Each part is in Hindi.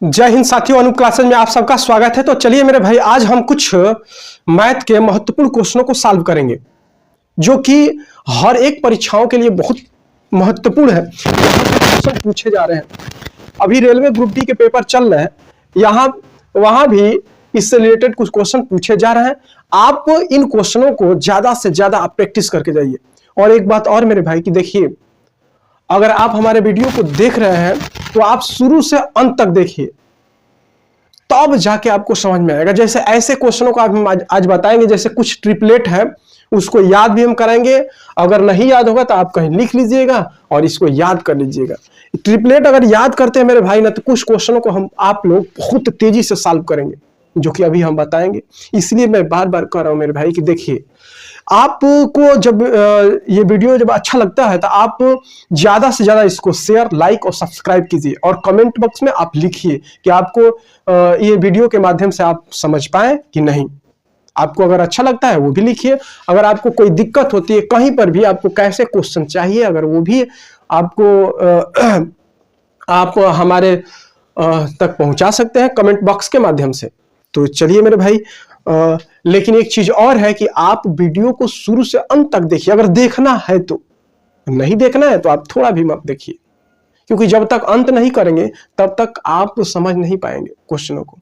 जय हिंद साथियों, अनूप क्लासेज में आप सबका स्वागत है। तो चलिए मेरे भाई, आज हम कुछ मैथ के महत्वपूर्ण क्वेश्चनों को सॉल्व करेंगे जो कि हर एक परीक्षाओं के लिए बहुत महत्वपूर्ण है। क्वेश्चन पूछे जा रहे हैं। अभी रेलवे ग्रुप डी के पेपर चल रहे हैं, यहाँ वहां भी इससे रिलेटेड कुछ क्वेश्चन पूछे जा रहे हैं। आप इन क्वेश्चनों को ज्यादा से ज्यादा आप प्रैक्टिस करके जाइए। और एक बात और मेरे भाई की देखिए, अगर आप हमारे वीडियो को देख रहे हैं तो आप शुरू से अंत तक देखिए, तब जाके आपको समझ में आएगा। जैसे ऐसे क्वेश्चनों को आप आज बताएंगे, जैसे कुछ ट्रिपलेट है उसको याद भी हम कराएंगे। अगर नहीं याद होगा तो आप कहीं लिख लीजिएगा और इसको याद कर लीजिएगा। ट्रिपलेट अगर याद करते हैं मेरे भाई ना, तो कुछ क्वेश्चनों को हम आप लोग बहुत तेजी से सॉल्व करेंगे, जो कि अभी हम बताएंगे। इसलिए मैं बार बार कह रहा हूं मेरे भाई कि देखिए, आपको जब ये वीडियो जब अच्छा लगता है तो आप ज्यादा से ज्यादा इसको शेयर, लाइक और सब्सक्राइब कीजिए और कमेंट बॉक्स में आप लिखिए कि आपको ये वीडियो के माध्यम से आप समझ पाए कि नहीं। आपको अगर अच्छा लगता है वो भी लिखिए। अगर आपको कोई दिक्कत होती है कहीं पर भी, आपको कैसे क्वेश्चन चाहिए, अगर वो भी आपको आप हमारे तक पहुंचा सकते हैं कमेंट बॉक्स के माध्यम से। तो चलिए मेरे भाई, लेकिन एक चीज और है कि आप वीडियो को शुरू से अंत तक देखिए। अगर देखना है तो, नहीं देखना है तो आप थोड़ा भी मत देखिए, क्योंकि जब तक अंत नहीं करेंगे तब तक आप समझ नहीं पाएंगे क्वेश्चनों को।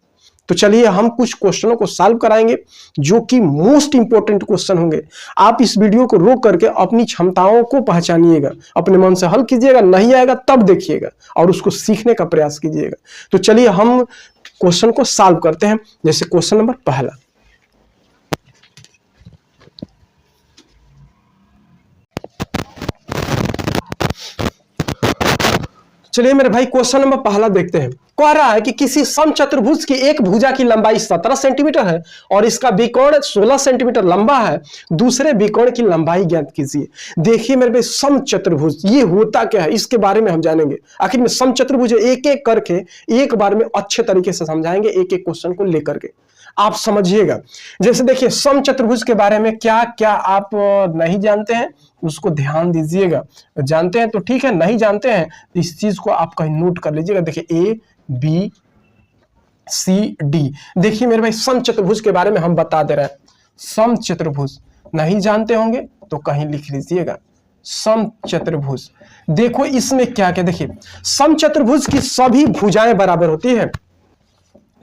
तो चलिए हम कुछ क्वेश्चनों को सॉल्व कराएंगे जो कि मोस्ट इंपॉर्टेंट क्वेश्चन होंगे। आप इस वीडियो को रोक करके अपनी क्षमताओं को पहचानिएगा, अपने मन से हल कीजिएगा, नहीं आएगा तब देखिएगा और उसको सीखने का प्रयास कीजिएगा। तो चलिए हम क्वेश्चन को सॉल्व करते हैं। जैसे क्वेश्चन नंबर पहला, चलिए मेरे भाई क्वेश्चन नंबर पहला देखते हैं। कह रहा है कि किसी समचतुर्भुज की एक भुजा की लंबाई 17 सेंटीमीटर है और इसका विकोण 16 सेंटीमीटर लंबा है। दूसरे विकोण की लंबाई ज्ञात कीजिए। देखिए मेरे भाई, समचतुर्भुज ये होता क्या है इसके बारे में हम जानेंगे। आखिर में समचतुर्भुज एक एक करके एक बार में अच्छे तरीके से समझाएंगे, एक एक क्वेश्चन को लेकर के आप समझिएगा। जैसे देखिए, समचतुर्भुज के बारे में क्या क्या आप नहीं जानते हैं उसको ध्यान दीजिएगा। जानते हैं तो ठीक है, नहीं जानते हैं इस चीज को आप कहीं नोट कर लीजिएगा। देखिए ए बी सी डी, देखिए मेरे भाई समचतुर्भुज के बारे में हम बता दे रहे हैं। समचतुर्भुज नहीं जानते होंगे तो कहीं लिख लीजिएगा। समचतुर्भुज, देखो इसमें क्या क्या, देखिए समचतुर्भुज की सभी भुजाएं बराबर होती है,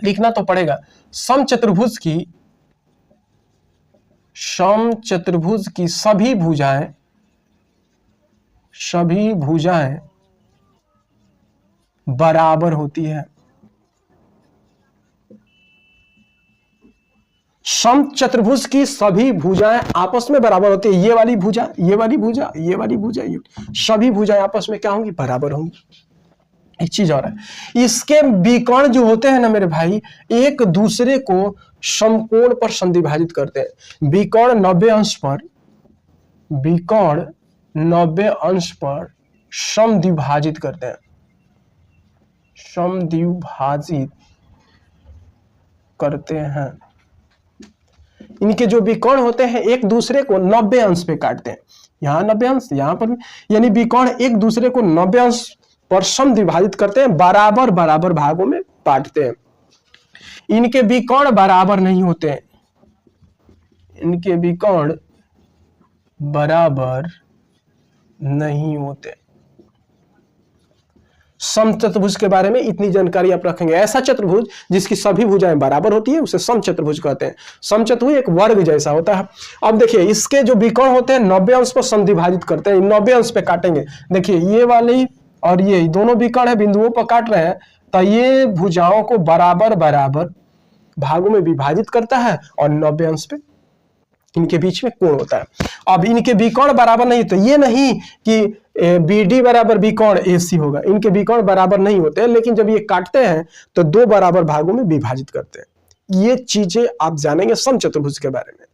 लिखना तो पड़ेगा। समचतुर्भुज की सभी भुजाएं बराबर होती है। समचतुर्भुज की सभी भुजाएं आपस में बराबर होती है। ये वाली भुजा, ये वाली भुजा, ये वाली भुजा, ये सभी भुजाएं आपस में क्या होंगी? बराबर होंगी। एक चीज और है, इसके विकर्ण जो होते हैं ना मेरे भाई, एक दूसरे को समकोण पर समद्विभाजित करते हैं। विकर्ण 90 अंश पर समद्विभाजित करते हैं, समद्विभाजित करते हैं। इनके जो विकर्ण होते हैं एक दूसरे को 90 अंश पे काटते हैं। यहां 90 अंश, यहां पर, यानी विकर्ण एक दूसरे को 90 अंश पर समद्विभाजित करते हैं, बराबर बराबर भागों में बांटते हैं। इनके विकर्ण बराबर नहीं होते हैं, इनके विकर्ण बराबर नहीं होते। समचतुर्भुज के बारे में इतनी जानकारी आप रखेंगे। ऐसा चतुर्भुज जिसकी सभी भुजाएं बराबर होती है उसे समचतुर्भुज कहते हैं। समचतुर्भुज एक वर्ग जैसा होता है। अब देखिए, इसके जो विकर्ण होते हैं 90 अंश पर समद्विभाजित करते हैं, 90 अंश पे काटेंगे। देखिए ये वाली और ये दोनों विकर्ण है, बिंदुओं पर काट रहे हैं, तो ये भुजाओं को बराबर बराबर भागों में विभाजित करता है और 90 अंश पे इनके बीच में कोण होता है। अब इनके विकर्ण बराबर नहीं, तो ये नहीं कि BD बराबर विकर्ण AC होगा, इनके विकर्ण बराबर नहीं होते, लेकिन जब ये काटते हैं तो दो बराबर भागों में विभाजित करते हैं। ये चीजें आप जानेंगे समचतुर्भुज के बारे में।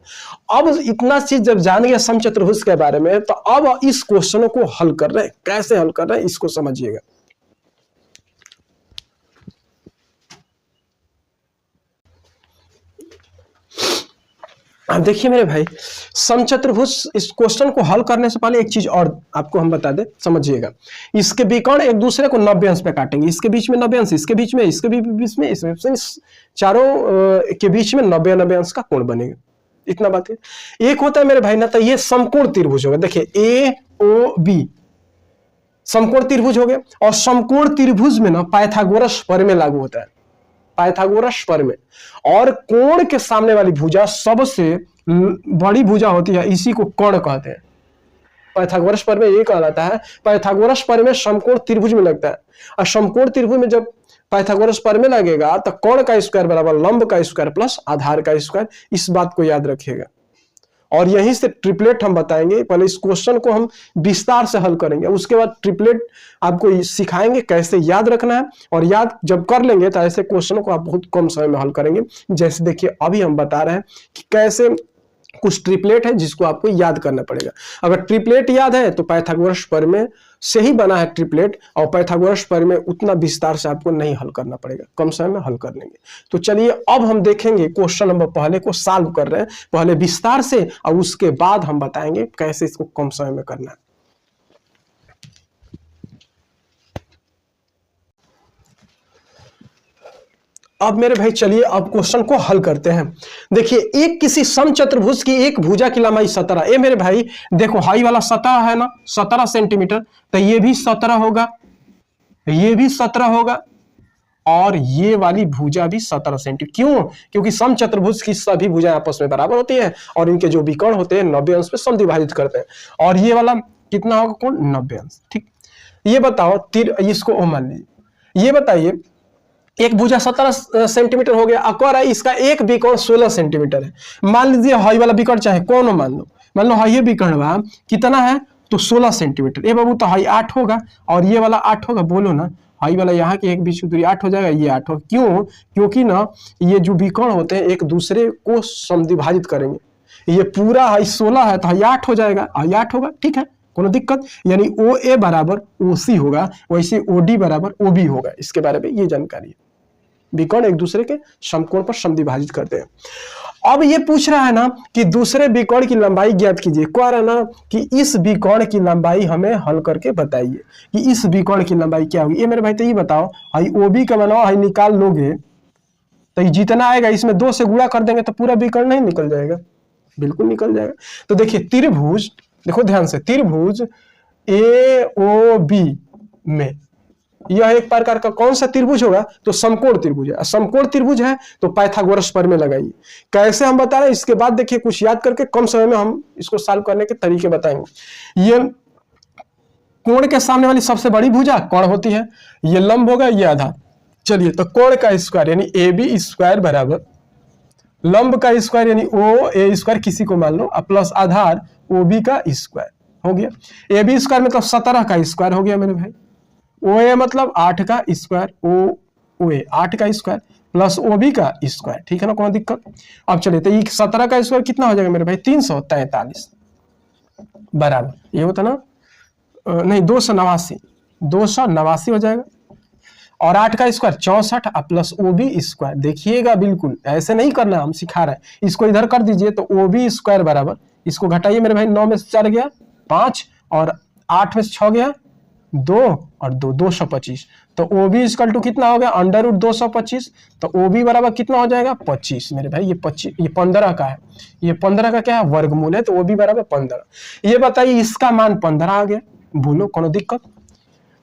अब इतना चीज जब जानेंगे समचतुर्भुज के बारे में, तो अब इस क्वेश्चनों को हल कर रहे हैं, कैसे हल कर रहे हैं इसको समझिएगा। अब देखिए मेरे भाई, समचतुर्भुज इस क्वेश्चन को हल करने से पहले एक चीज और आपको हम बता दें, समझिएगा। इसके विकर्ण एक दूसरे को 90 अंश पे काटेंगे, इसके बीच में 90 अंश, इसके बीच में, इसके भी बीच में, इसमें चारों के बीच में 90 अंश का कोण बनेगा। इतना बात है। एक होता है मेरे भाई ना, तो ये समकोण त्रिभुज होगा। देखिए ए ओ बी समकोण त्रिभुज हो गया, और समकोण त्रिभुज में ना पाइथागोरस प्रमेय लागू होता है, पाइथागोरस प्रमेय। और कोण के सामने वाली भुजा सबसे बड़ी भुजा होती है, इसी को कोण कहते हैं। पाइथागोरस प्रमेय ये कहलाता है। पाइथागोरस प्रमेय समकोण त्रिभुज में लगता है, और समकोण त्रिभुज में जब पाइथागोरस प्रमेय लगेगा तो कोण का स्क्वायर बराबर लंब का स्क्वायर प्लस आधार का स्क्वायर। इस बात को याद रखिएगा। और यहीं से ट्रिपलेट हम बताएंगे। पहले इस क्वेश्चन को हम विस्तार से हल करेंगे, उसके बाद ट्रिपलेट आपको सिखाएंगे कैसे याद रखना है। और याद जब कर लेंगे तो ऐसे क्वेश्चनों को आप बहुत कम समय में हल करेंगे। जैसे देखिए अभी हम बता रहे हैं कि कैसे कुछ ट्रिपलेट है जिसको आपको याद करना पड़ेगा। अगर ट्रिपलेट याद है तो पाइथागोरस प्रमेय से ही बना है ट्रिपलेट, और पाइथागोरस प्रमेय उतना विस्तार से आपको नहीं हल करना पड़ेगा, कम समय में हल कर लेंगे। तो चलिए अब हम देखेंगे क्वेश्चन नंबर पहले को सॉल्व कर रहे हैं, पहले विस्तार से, और उसके बाद हम बताएंगे कैसे इसको कम समय में करना है। अब मेरे भाई चलिए अब क्वेश्चन को हल करते हैं। देखिए एक किसी समचतुर्भुज की एक भुजा की लंबाई 17, ये मेरे भाई देखो हाई वाला 17 है ना, 17 सेंटीमीटर, तो ये भी 17 होगा, ये भी 17 होगा, और ये वाली भुजा भी 17 सेंटीमीटर। क्यों? क्योंकि समचतुर्भुज की सभी भुजाएं आपस में बराबर होती है, और इनके जो विकर्ण होते हैं 90 अंश पे समद्विभाजित करते हैं। और ये वाला कितना होगा कोण? 90 अंश। ठीक, ये बताओ इसको ओ मान लीजिए, ये बताइए एक भुजा 17 सेंटीमीटर हो गया, अकर है इसका एक विकर्ण 16 सेंटीमीटर है। मान लीजिए हाई वाला विकर्ण चाहे कौन मान लो हाई विकर्ण कितना है तो 16 सेंटीमीटर। ये बाबू तो हाई 8 होगा, और ये वाला 8 होगा। बोलो ना, हाई वाला यहाँ की एक बीच की दूरी 8 हो जाएगा, ये 8 होगा। क्यों? क्योंकि ना ये जो विकर्ण होते हैं एक दूसरे को समद्विभाजित करेंगे। ये पूरा हाई 16 है तो हाई 8 हो जाएगा, हाई 8 होगा। ठीक है, कोनो दिक्कत? यानी ओ ए बराबर ओ सी होगा, वैसे ओ डी बराबर ओ बी होगा। इसके बारे में ये जानकारी है। विकर्ण एक दूसरे के समकोण पर समद्विभाजित करते हैं। अब ये पूछ रहा है ना कि दूसरे विकर्ण की लंबाई ज्ञात कीजिए। कह रहा है ना कि इस विकर्ण की लंबाई हमें हल करके बताइए कि इस विकर्ण की लंबाई क्या होगी। ये मेरे भाई तो ये बताओ, हाई ओ बी का बनाओ, हाई निकाल लोगे तो ये जितना आएगा इसमें 2 से गुणा कर देंगे तो पूरा विकर्ण नहीं निकल जाएगा? बिल्कुल निकल जाएगा। तो देखिए त्रिभुज, देखो ध्यान से, त्रिभुज ए ओ बी में यह एक प्रकार का कौन सा त्रिभुज होगा तो समकोण त्रिभुज है। समकोण त्रिभुज है तो पाइथागोरस प्रमेय लगाइए। कैसे हम बता रहे हैं इसके बाद देखिए, कुछ याद करके कम समय में हम इसको सॉल्व करने के तरीके बताएंगे। ये कोण के सामने वाली सबसे बड़ी भुजा कोण होती है, ये लंब होगा, ये आधार। चलिए तो कोण का स्क्वायर यानी ए बी स्क्वायर बराबर लंब का स्क्वायर यानी ओ ए स्क्वायर किसी को मान लो, प्लस आधार ओ बी का स्क्वायर हो गया। ए बी स्क्वायर मतलब 17 का स्क्वायर हो गया मेरे भाई। ओ ए मतलब 8 का स्क्वायर, ओ ए 8 का स्क्वायर प्लस ओ बी का स्क्वायर। ठीक है ना, कोई दिक्कत? अब चलिए तो ये 17 का स्क्वायर कितना हो जाएगा मेरे भाई? 343 बराबर ये होता ना, नहीं 289 हो जाएगा। और 8 का square 64 plus O B square. देखिएगा बिल्कुल ऐसे नहीं करना, हम सिखा रहे हैं। इसको इधर कर दीजिए तो ओ बी स्क्वायर बराबर, इसको घटाइए मेरे भाई, 9 में से 4 गया 5, और 8 में से 6 गया 2, और 2 225। तो ओ बी इक्वल टू कितना हो गया? Under root 225। तो ओ बी बराबर कितना हो जाएगा? 25 मेरे भाई। ये 25, ये 15 का है, ये 15 का क्या है? वर्गमूल है। तो ओ बी बराबर 15। ये बताइए इसका मान 15 आ गया। बोलो कोनो दिक्कत?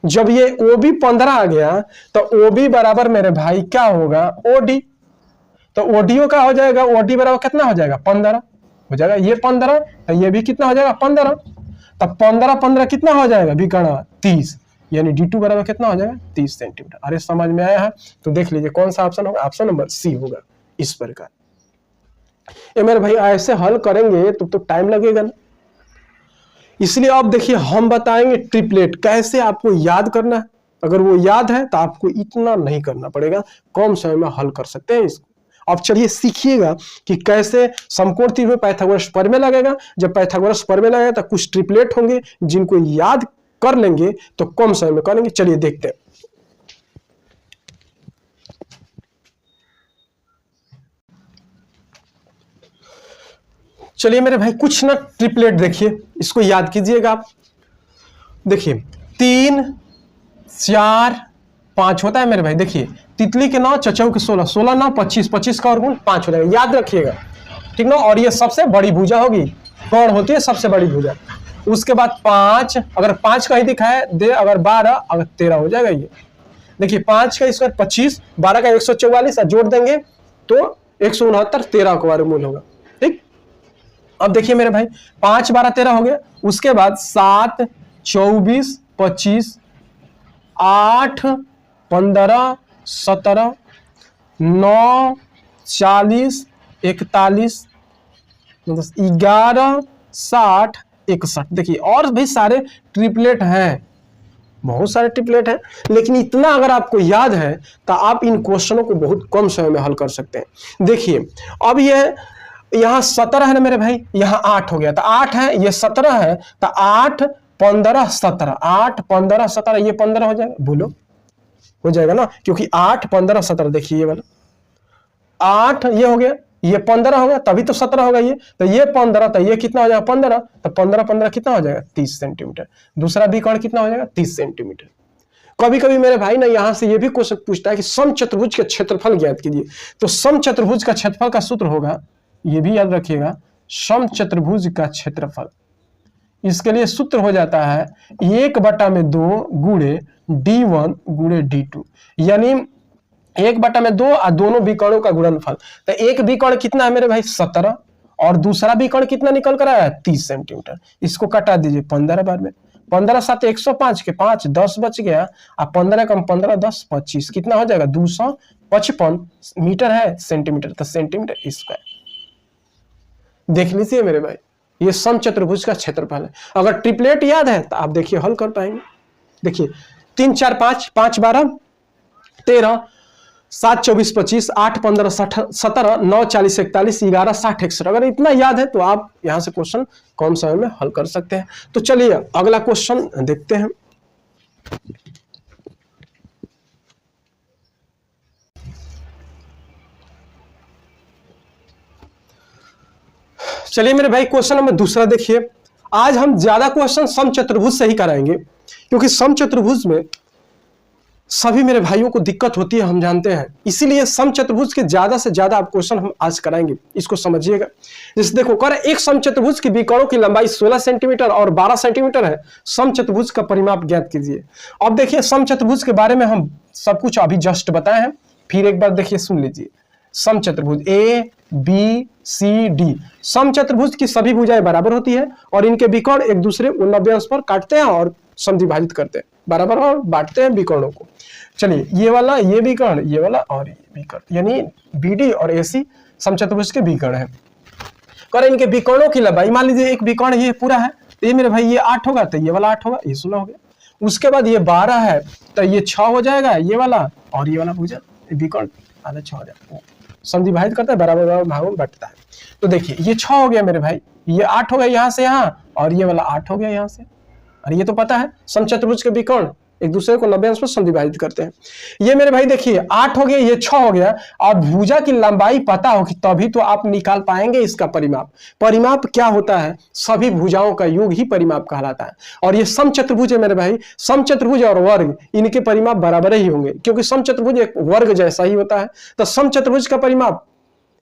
जब ये ओ बी 15 आ गया तो ओ बी बराबर मेरे भाई क्या होगा? O D. तो ओडीओ का हो जाएगा, ओडी बराबर कितना हो जाएगा? 15 हो जाएगा। ये 15 तो ये भी कितना हो जाएगा? 15। तब 15 कितना हो जाएगा? विकर्ण 30, यानी D2 बराबर कितना हो जाएगा? 30 सेंटीमीटर। अरे समझ में आया है? तो देख लीजिए कौन सा ऑप्शन होगा? ऑप्शन नंबर सी होगा। इस प्रकार ये मेरे भाई ऐसे हल करेंगे तो टाइम लगेगा ना, इसलिए अब देखिए हम बताएंगे ट्रिपलेट कैसे आपको याद करना है। अगर वो याद है तो आपको इतना नहीं करना पड़ेगा, कम समय में हल कर सकते हैं इसको। अब चलिए सीखिएगा कि कैसे समकोण त्रिभुज में पाइथागोरस प्रमेय लगेगा। जब पाइथागोरस प्रमेय लगेगा तो कुछ ट्रिपलेट होंगे जिनको याद कर लेंगे तो कम समय में करेंगे। चलिए देखते हैं। चलिए मेरे भाई कुछ ना ट्रिपलेट देखिए, इसको याद कीजिएगा आप। देखिए 3 4 5 होता है मेरे भाई। देखिए तितली के 9, चचौ के 16, 16 9 25, 25 का और गुण 5 हो जाएगा, याद रखिएगा, ठीक ना। और ये सबसे बड़ी भुजा होगी, कौन होती है सबसे बड़ी भुजा। उसके बाद 5, अगर 5 का ही दिखाए दे, अगर 12, अगर 13 हो जाएगा ये। देखिए 5 का स्क्वायर 25, 12 का 144, जोड़ देंगे तो 169, 13 का वर्गमूल होगा, ठीक। अब देखिए मेरे भाई 5 12 13 हो गया। उसके बाद 7 24 25, 8 15 17 9 40 41 11 60 61। देखिए और भी सारे ट्रिपलेट हैं, बहुत सारे ट्रिपलेट हैं, लेकिन इतना अगर आपको याद है तो आप इन क्वेश्चनों को बहुत कम समय में हल कर सकते हैं। देखिए अब ये यहाँ 17 है ना मेरे भाई, यहाँ 8 हो गया, तो 8 है, ये 17 है, तो 8 15 17, 8 15 17, ये 15 हो जाएगा, बोलो हो जाएगा ना, क्योंकि 8 15 17, देखिए ये वाला 8 ये हो गया, ये 15 हो गया, तभी तो 17 होगा ये, तो ये 15, तो ये कितना हो जाएगा 15, तो 15 15 कितना हो जाएगा 30 सेंटीमीटर। दूसरा बी कर्ण कितना हो जाएगा 30 सेंटीमीटर। कभी कभी मेरे भाई ना यहाँ से ये भी क्वेश्चन पूछता है कि समचतुर्भुज का क्षेत्रफल ज्ञात कीजिए, तो समचतुर्भुज का क्षेत्रफल का सूत्र होगा, ये भी याद रखिएगा, समचतुर्भुज का क्षेत्रफल, इसके लिए सूत्र हो जाता है 1/2 गुणे d1 गुणे d2, यानी 1/2 और दोनों विकर्णों का गुणनफल। तो एक विकर्ण कितना है मेरे भाई 17, और दूसरा विकर्ण कितना निकल कर आया है 30 सेंटीमीटर। इसको कटा दीजिए 15 बार में, 15 7 105 के 5 10 बच गया, और 15 कम 15 10 25, कितना हो जाएगा 255 मीटर है सेंटीमीटर, तो सेंटीमीटर स्क्वायर। देख लीजिए मेरे भाई, ये समचतुर्भुज का क्षेत्रफल है। अगर ट्रिपलेट याद है तो आप देखिए हल कर पाएंगे। देखिए 3 4 5, 5 12 13, 7 24 25, 8 15 17, 9 40 41, 11 60 61। अगर इतना याद है तो आप यहां से क्वेश्चन कम समय में हल कर सकते हैं। तो चलिए अगला क्वेश्चन देखते हैं। चलिए मेरे भाई क्वेश्चन नंबर दूसरा देखिए। आज हम ज्यादा क्वेश्चन समचतुर्भुज से ही कराएंगे, क्योंकि समचतुर्भुज में सभी मेरे भाइयों को दिक्कत होती है, हम जानते हैं, इसीलिए समचतुर्भुज के ज्यादा से ज्यादा आप क्वेश्चन हम आज कराएंगे। इसको समझिएगा। जैसे देखो कर एक समचतुर्भुज की विकर्णों की लंबाई 16 सेंटीमीटर और 12 सेंटीमीटर है, समचतुर्भुज का परिमाप ज्ञात कीजिए। अब देखिए समचतुर्भुज के बारे में हम सब कुछ अभी जस्ट बताए हैं, फिर एक बार देखिए सुन लीजिए। समचतुर्भुज ए बी सी डी, समचतुर्भुज की सभी भुजाएं बराबर होती है और इनके विकर्ण एक दूसरे को 90 अंश पर काटते हैं और समद्विभाजित करते हैं, बराबर और बांटते हैं विकर्णों को। चलिए ये वाला ये विकर्ण, ये वाला और ये विकर्ण, यानी बीडी और एसी समचतुर्भुज के विकर्ण है। कर इनके विकर्णों की लंबाई, मान लीजिए एक विकर्ण ये पूरा है, तो ये मेरे भाई ये 8 होगा, तो ये वाला 8 होगा, ये 16 हो गया। उसके बाद ये 12 है, तो ये 6 हो जाएगा, ये वाला और ये वाला भुजा विकर्ण आधा 6 हो जाएगा, समद्विभाजित करता है, बराबर बराबर भागों में बांटता है। तो देखिए ये 6 हो गया मेरे भाई, ये 8 हो गया यहाँ से यहाँ, और ये वाला 8 हो गया यहाँ से। और ये तो पता है समचतुर्भुज के विकर्ण एक दूसरे को 90 अंश पर समद्विभाजित करते हैं। ये मेरे भाई देखिए 8 हो गया, ये 6 हो गया, और भुजा की लंबाई पता होगी तभी तो आप निकाल पाएंगे इसका परिमाप। परिमाप क्या होता है? सभी भुजाओं का योग ही परिमाप कहलाता है। और ये समचतुर्भुज है मेरे भाई, समचतुर्भुज और वर्ग इनके परिमाप बराबर ही होंगे, क्योंकि समचतुर्भुज एक वर्ग जैसा ही होता है। तो समचतुर्भुज का परिमाप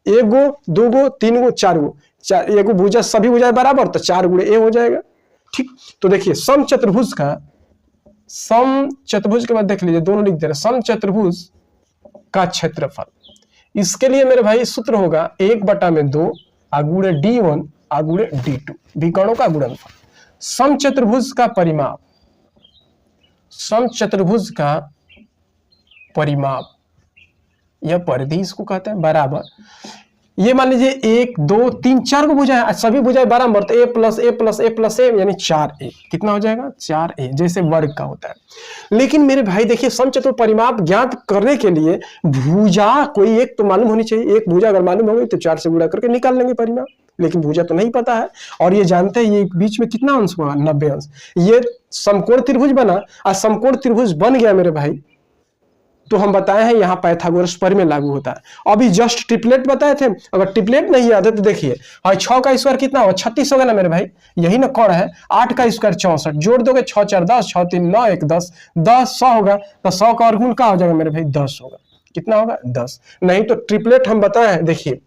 1 गो 2 गो 3 गो 4 गो, एगो भुजा सभी भुजाएं बराबर, तो 4 गुणे ए हो जाएगा, ठीक। तो देखिए समचतुर्भुज के बाद देख लीजिए, दोनों लिख दे रहे, समचतुर्भुज का क्षेत्रफल, इसके लिए मेरे भाई सूत्र होगा 1/2 गुणे d1 गुणे d2, विकर्णों का गुणनफल। समचतुर्भुज का परिमाप, समचतुर्भुज का परिमाप यह परिधि इसको कहते हैं, बराबर ये मान लीजिए 1 2 3 4 को भुजाएं, सभी भुजाएं बराबर, तो a plus a plus a plus a यानी 4a, कितना हो जाएगा 4a, जैसे वर्ग का होता है। लेकिन मेरे भाई देखिए समचतुर्भुज परिमाप ज्ञात करने के लिए भुजा कोई एक तो मालूम होनी चाहिए। एक भुजा अगर मालूम हो गई तो 4 से गुणा करके निकाल लेंगे परिमाप, लेकिन भुजा तो नहीं पता है। और ये जानते हैं ये बीच में कितना अंश होगा 90 अंश। ये समकोण त्रिभुज बना, और समकोण त्रिभुज बन गया मेरे भाई, तो हम बताए हैं यहाँ पाइथागोरस प्रमेय लागू होता है। अभी जस्ट ट्रिपलेट बताए थे, अगर ट्रिपलेट नहीं याद है तो देखिए, और 6 का स्क्वायर कितना होगा, 36 होगा ना मेरे भाई, यही ना कौन है। 8 का स्क्वायर 64, जोड़ दोगे 6 4 10, 6 3 9 1 10, 10 100 होगा, तो 100 का वर्गमूल क्या हो जाएगा मेरे भाई, 10 होगा। कितना होगा, 10। नहीं तो ट्रिपलेट हम बताए, देखिए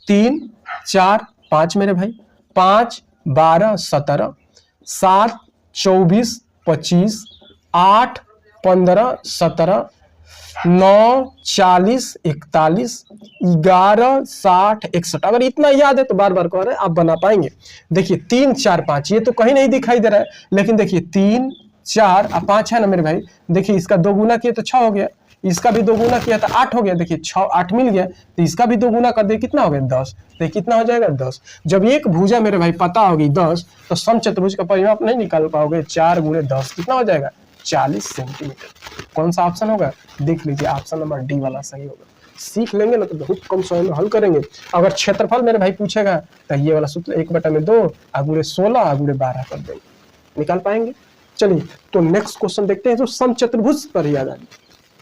3 4 5 मेरे भाई, 5 12 17, 7 24 25, 8 15 17, 9 40 41, 11 60 61। अगर इतना याद है तो बार बार कह रहे हैं, आप बना पाएंगे। देखिए 3 4 5, ये तो कहीं नहीं दिखाई दे रहा है, लेकिन देखिए 3 4 और 5 है ना मेरे भाई, देखिए इसका 2 गुना किया तो 6 हो गया, इसका भी 2 गुना किया तो 8 हो गया, देखिए 6 8 मिल गया, तो इसका भी 2 गुना कर दिया, कितना हो गया 10, तो कितना हो जाएगा 10। जब एक भुजा मेरे भाई पता होगी 10, तो समचतुर्भुज का परिमाप नहीं निकाल पाओगे, 4 गुणे 10 कितना हो जाएगा, 40 सेंटीमीटर। कौन सा ऑप्शन होगा, देख लीजिए, ऑप्शन नंबर डी वाला सही होगा। सीख लेंगे ना तो बहुत कम समय में हल करेंगे। अगर क्षेत्रफल मेरे भाई पूछेगा तो ये वाला सूत्र 1/2 गुणे 16 गुणे 12 कर देंगे, निकाल पाएंगे। चलिए तो नेक्स्ट क्वेश्चन देखते हैं, जो समचतुर्भुज पर याद आ,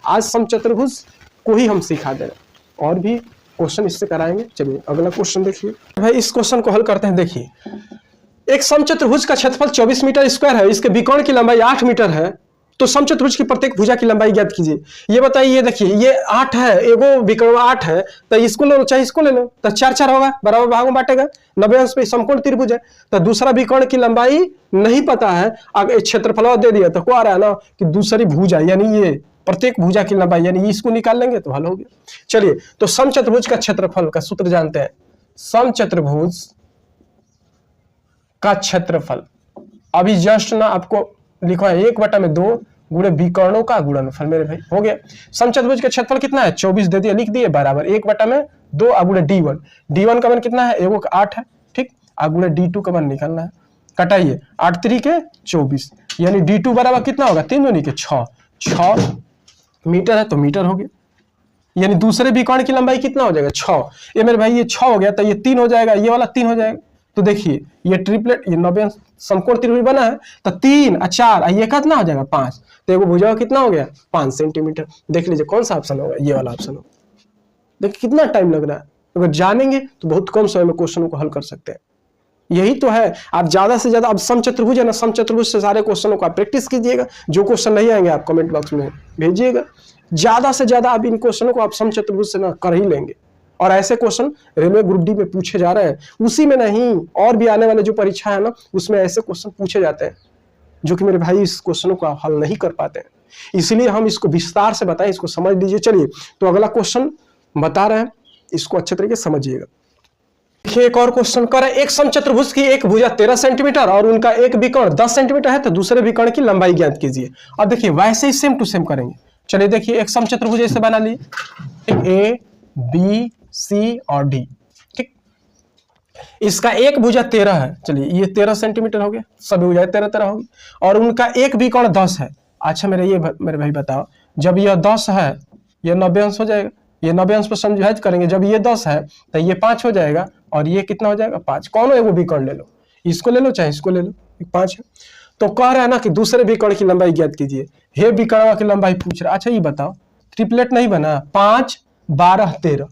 आज समचतुर्भुज को ही हम सिखा दे रहे हैं, और भी क्वेश्चन इससे कराएंगे। चलिए अगला क्वेश्चन देखिए भाई, इस क्वेश्चन को हल करते हैं। देखिए एक समचतुर्भुज का क्षेत्रफल 24 मीटर स्क्वायर है, इसके विकर्ण की लंबाई 8 मीटर है, तो समचतुर्भुज की प्रत्येक भुजा की लंबाई ज्ञात कीजिए। ये बताइए, ये देखिए ये 8 है, एगो विकर्ण 8 है, तो इसको ले लो चाहे इसको ले लो, तो 4 4 होगा, बराबर भाग में बांटेगा, 90 अंश पे समकोण त्रिभुज है। तो दूसरा विकर्ण की लंबाई नहीं पता है, अगर क्षेत्रफल दे दिया तो क्या आ रहा है ना कि दूसरी भुजा यानी ये प्रत्येक भुजा की लंबाई यानी इसको निकाल लेंगे तो हल हो गया। चलिए तो समचतुर्भुज का क्षेत्रफल का सूत्र जानते हैं। समचतुर्भुज का क्षेत्रफल अभी जस्ट ना आपको लिखा है 1/2 गुणे विकर्णों का गुणनफल, मेरे भाई हो गया। समचतुर्भुज का क्षेत्रफल कितना है, 24 दे दिया, लिख दिए, बराबर 1/2 गुणे d1, d1 का मान कितना है, एगो का 8 है, ठीक, गुणे d2 का मान निकालना है। कटाइए 8 3 के 24, यानी d2 बराबर कितना होगा, 3 दूनी के 6, 6 मीटर है तो मीटर हो गया, यानी दूसरे विकर्ण की लंबाई कितना हो जाएगा, 6। ये मेरे भाई ये 6 हो गया, तो ये 3 हो जाएगा, ये वाला 3 हो जाएगा। तो देखिए ये ट्रिपलेट, ये 90 समकोण त्रिभुज बना है, तो 3 और 4 ये कितना हो जाएगा 5, तो एगो भुजा कितना हो गया 5 सेंटीमीटर। देख लीजिए कौन सा ऑप्शन होगा, ये वाला ऑप्शन होगा। देखिए कितना टाइम लग रहा है, अगर जानेंगे तो बहुत कम समय में क्वेश्चनों को हल कर सकते हैं। यही तो है, आप ज्यादा से ज्यादा, अब समचतुर्भुज है ना, समचतुर्भुज से सारे क्वेश्चनों को आप प्रैक्टिस कीजिएगा। जो क्वेश्चन नहीं आएंगे आप कमेंट बॉक्स में भेजिएगा, ज्यादा से ज्यादा आप इन क्वेश्चनों को आप समचतुर्भुज से ना कर ही लेंगे। और ऐसे क्वेश्चन रेलवे ग्रुप डी में पूछे जा रहे हैं, उसी में नहीं और भी आने वाले जो परीक्षा है ना उसमें ऐसे क्वेश्चन पूछे जाते हैं जो कि मेरे भाई इस क्वेश्चनों को हल नहीं कर पाते हैं। इसलिए हम इसको विस्तार से बताएं, इसको समझ लीजिए। चलिए तो अगला क्वेश्चन बता रहे हैं, इसको अच्छे तरीके से समझिएगा। देखिए एक और क्वेश्चन कर रहा है, एक समचतुर्भुज की एक भुजा 13 सेंटीमीटर और उनका एक विकर्ण 10 सेंटीमीटर है, तो दूसरे विकर्ण की लंबाई ज्ञात कीजिए। और देखिए वैसे ही सेम टू सेम करेंगे। चलिए देखिए एक समचतुर्भुज ऐसे बना ली, ए बी सी और डी, ठीक, इसका एक भुजा 13 है, चलिए ये 13 सेंटीमीटर हो गया, सभी भुजाएं 13 13 होगी, और उनका एक विकर्ण 10 है। अच्छा मेरे भाई बताओ, जब यह 10 है ये 90 अंश हो जाएगा, ये 90 अंश पर समझाइज करेंगे, जब ये 10 है तो ये 5 हो जाएगा, और ये कितना हो जाएगा 5। कौन है वो विकर्ण ले लो, इसको ले लो चाहे इसको ले लो, 5 है। तो कह रहा है ना कि दूसरे विकर्ण की लंबाई ज्ञात कीजिए। हे विकर्ण की लंबाई पूछ रहा। अच्छा ये बताओ, ट्रिपलेट नहीं बना, 5 12 13,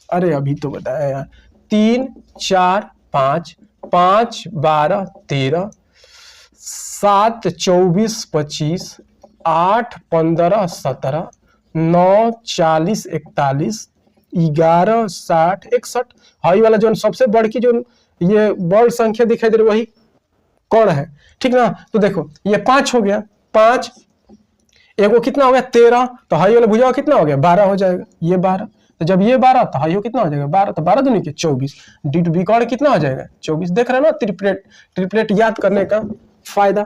अरे अभी तो बताया यार, 3 4 5, 5 12 13, 7 24 25, 8 15 17, 9 40 41, 11 60 61। हाई वाला जो सबसे बड़ की जो ये बड़ संख्या दिखाई दे रही वही कौन है, ठीक ना। तो देखो ये 5 हो गया, 5 एगो कितना हो गया 13, तो हाई वाला भुजा कितना हो गया 12 हो जाएगा, ये 12, तो जब ये 12 तो हाई कितना हो जाएगा 12, तो 12 दूनी के 24, डी टू विकर्ण कितना हो जाएगा 24। देख रहे हैं ना ट्रिपलेट याद करने का फायदा।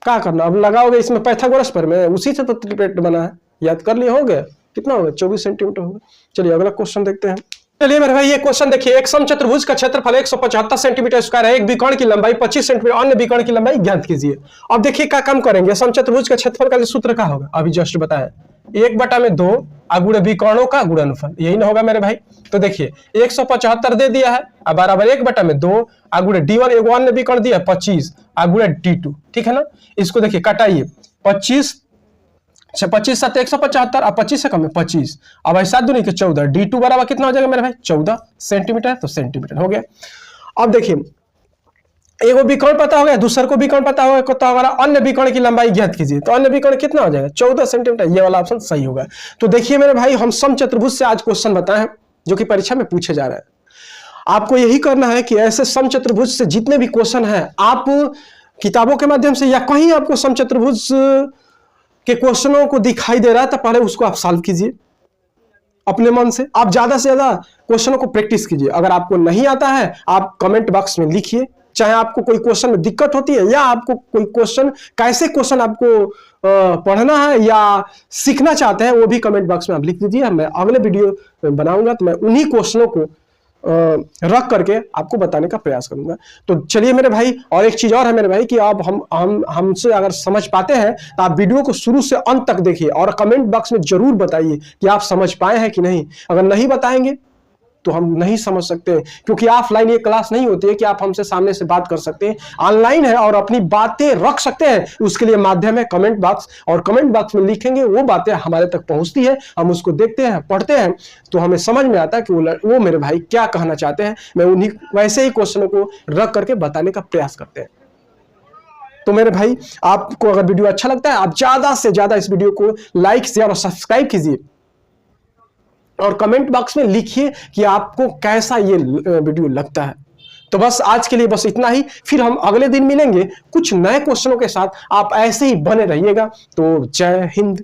क्या करना, अब लगाओगे इसमें पाइथागोरस प्रमेय, उसी से तो ट्रिपलेट बना है, याद कर लिए, हो गया कितना होगा 24 सेंटीमीटर होगा। चलिए अगला क्वेश्चन देखते हैं। चलिए मेरे भाई ये क्वेश्चन देखिए, एक समचतुर्भुज का क्षेत्रफल 175 सेंटीमीटर स्क्वायर है, एक विकर्ण की लंबाई 25 सेंटीमीटर, अन्य विकर्ण की लंबाई ज्ञात कीजिए। अब देखिए क्या काम करेंगे, समचतुर्भुज का क्षेत्रफल का सूत्र क्या होगा, अभी जस्ट बताया 1/2 गुणे विकर्णों का गुणनफल, यही ना होगा मेरे भाई। तो देखिए 175 दे दिया है, अब बराबर 1/2 गुणे d1 एगो अन्य विकर्ण दिया 25 गुणे d2, ठीक है ना। इसको देखिए कटाइए, 25 अच्छा 25 7 175, अब 25 से कम है 25, अब ऐसा दूनी के 14, D2 बराबर कितना हो जाएगा मेरे भाई 14 सेंटीमीटर, तो सेंटीमीटर हो गया। अब देखिए एगो विकर्ण पता हो गया, दूसरे को विकर्ण पता हो गया, तो हमारा अन्य विकर्ण की लंबाई ज्ञात कीजिए, तो अन्य विकर्ण कितना हो जाएगा 14 सेंटीमीटर, ये वाला ऑप्शन सही होगा। तो देखिए मेरे भाई हम समचतुर्भुज से आज क्वेश्चन बताए हैं जो कि परीक्षा में पूछे जा रहे हैं। आपको यही करना है कि ऐसे समचतुर्भुज से जितने भी क्वेश्चन हैं आप किताबों के माध्यम से या कहीं आपको समचतुर्भुज के क्वेश्चनों को दिखाई दे रहा है तो पहले उसको आप सॉल्व कीजिए अपने मन से। आप ज्यादा से ज्यादा क्वेश्चनों को प्रैक्टिस कीजिए। अगर आपको नहीं आता है आप कमेंट बॉक्स में लिखिए, चाहे आपको कोई क्वेश्चन में दिक्कत होती है या आपको कोई क्वेश्चन कैसे क्वेश्चन आपको पढ़ना है या सीखना चाहते हैं वो भी कमेंट बॉक्स में आप लिख दीजिए। मैं अगले वीडियो बनाऊंगा तो मैं उन्हीं क्वेश्चनों को रख करके आपको बताने का प्रयास करूंगा। तो चलिए मेरे भाई, और एक चीज और है मेरे भाई कि आप हमसे अगर समझ पाते हैं तो आप वीडियो को शुरू से अंत तक देखिए और कमेंट बॉक्स में जरूर बताइए कि आप समझ पाए हैं कि नहीं। अगर नहीं बताएंगे तो हम नहीं समझ सकते, क्योंकि ऑफलाइन ये क्लास नहीं होती है कि आप हमसे सामने से बात कर सकते हैं, ऑनलाइन है और अपनी बातें रख सकते हैं। उसके लिए माध्यम है कमेंट बॉक्स, और कमेंट बॉक्स में लिखेंगे वो बातें हमारे तक पहुंचती है, हम उसको देखते हैं पढ़ते हैं तो हमें समझ में आता है कि वो मेरे भाई क्या कहना चाहते हैं। मैं उन्हीं वैसे ही क्वेश्चनों को रख करके बताने का प्रयास करते हैं। तो मेरे भाई आपको अगर वीडियो अच्छा लगता है आप ज्यादा से ज्यादा इस वीडियो को लाइक शेयर और सब्सक्राइब कीजिए और कमेंट बॉक्स में लिखिए कि आपको कैसा ये वीडियो लगता है। तो बस आज के लिए बस इतना ही, फिर हम अगले दिन मिलेंगे कुछ नए क्वेश्चनों के साथ। आप ऐसे ही बने रहिएगा। तो जय हिंद।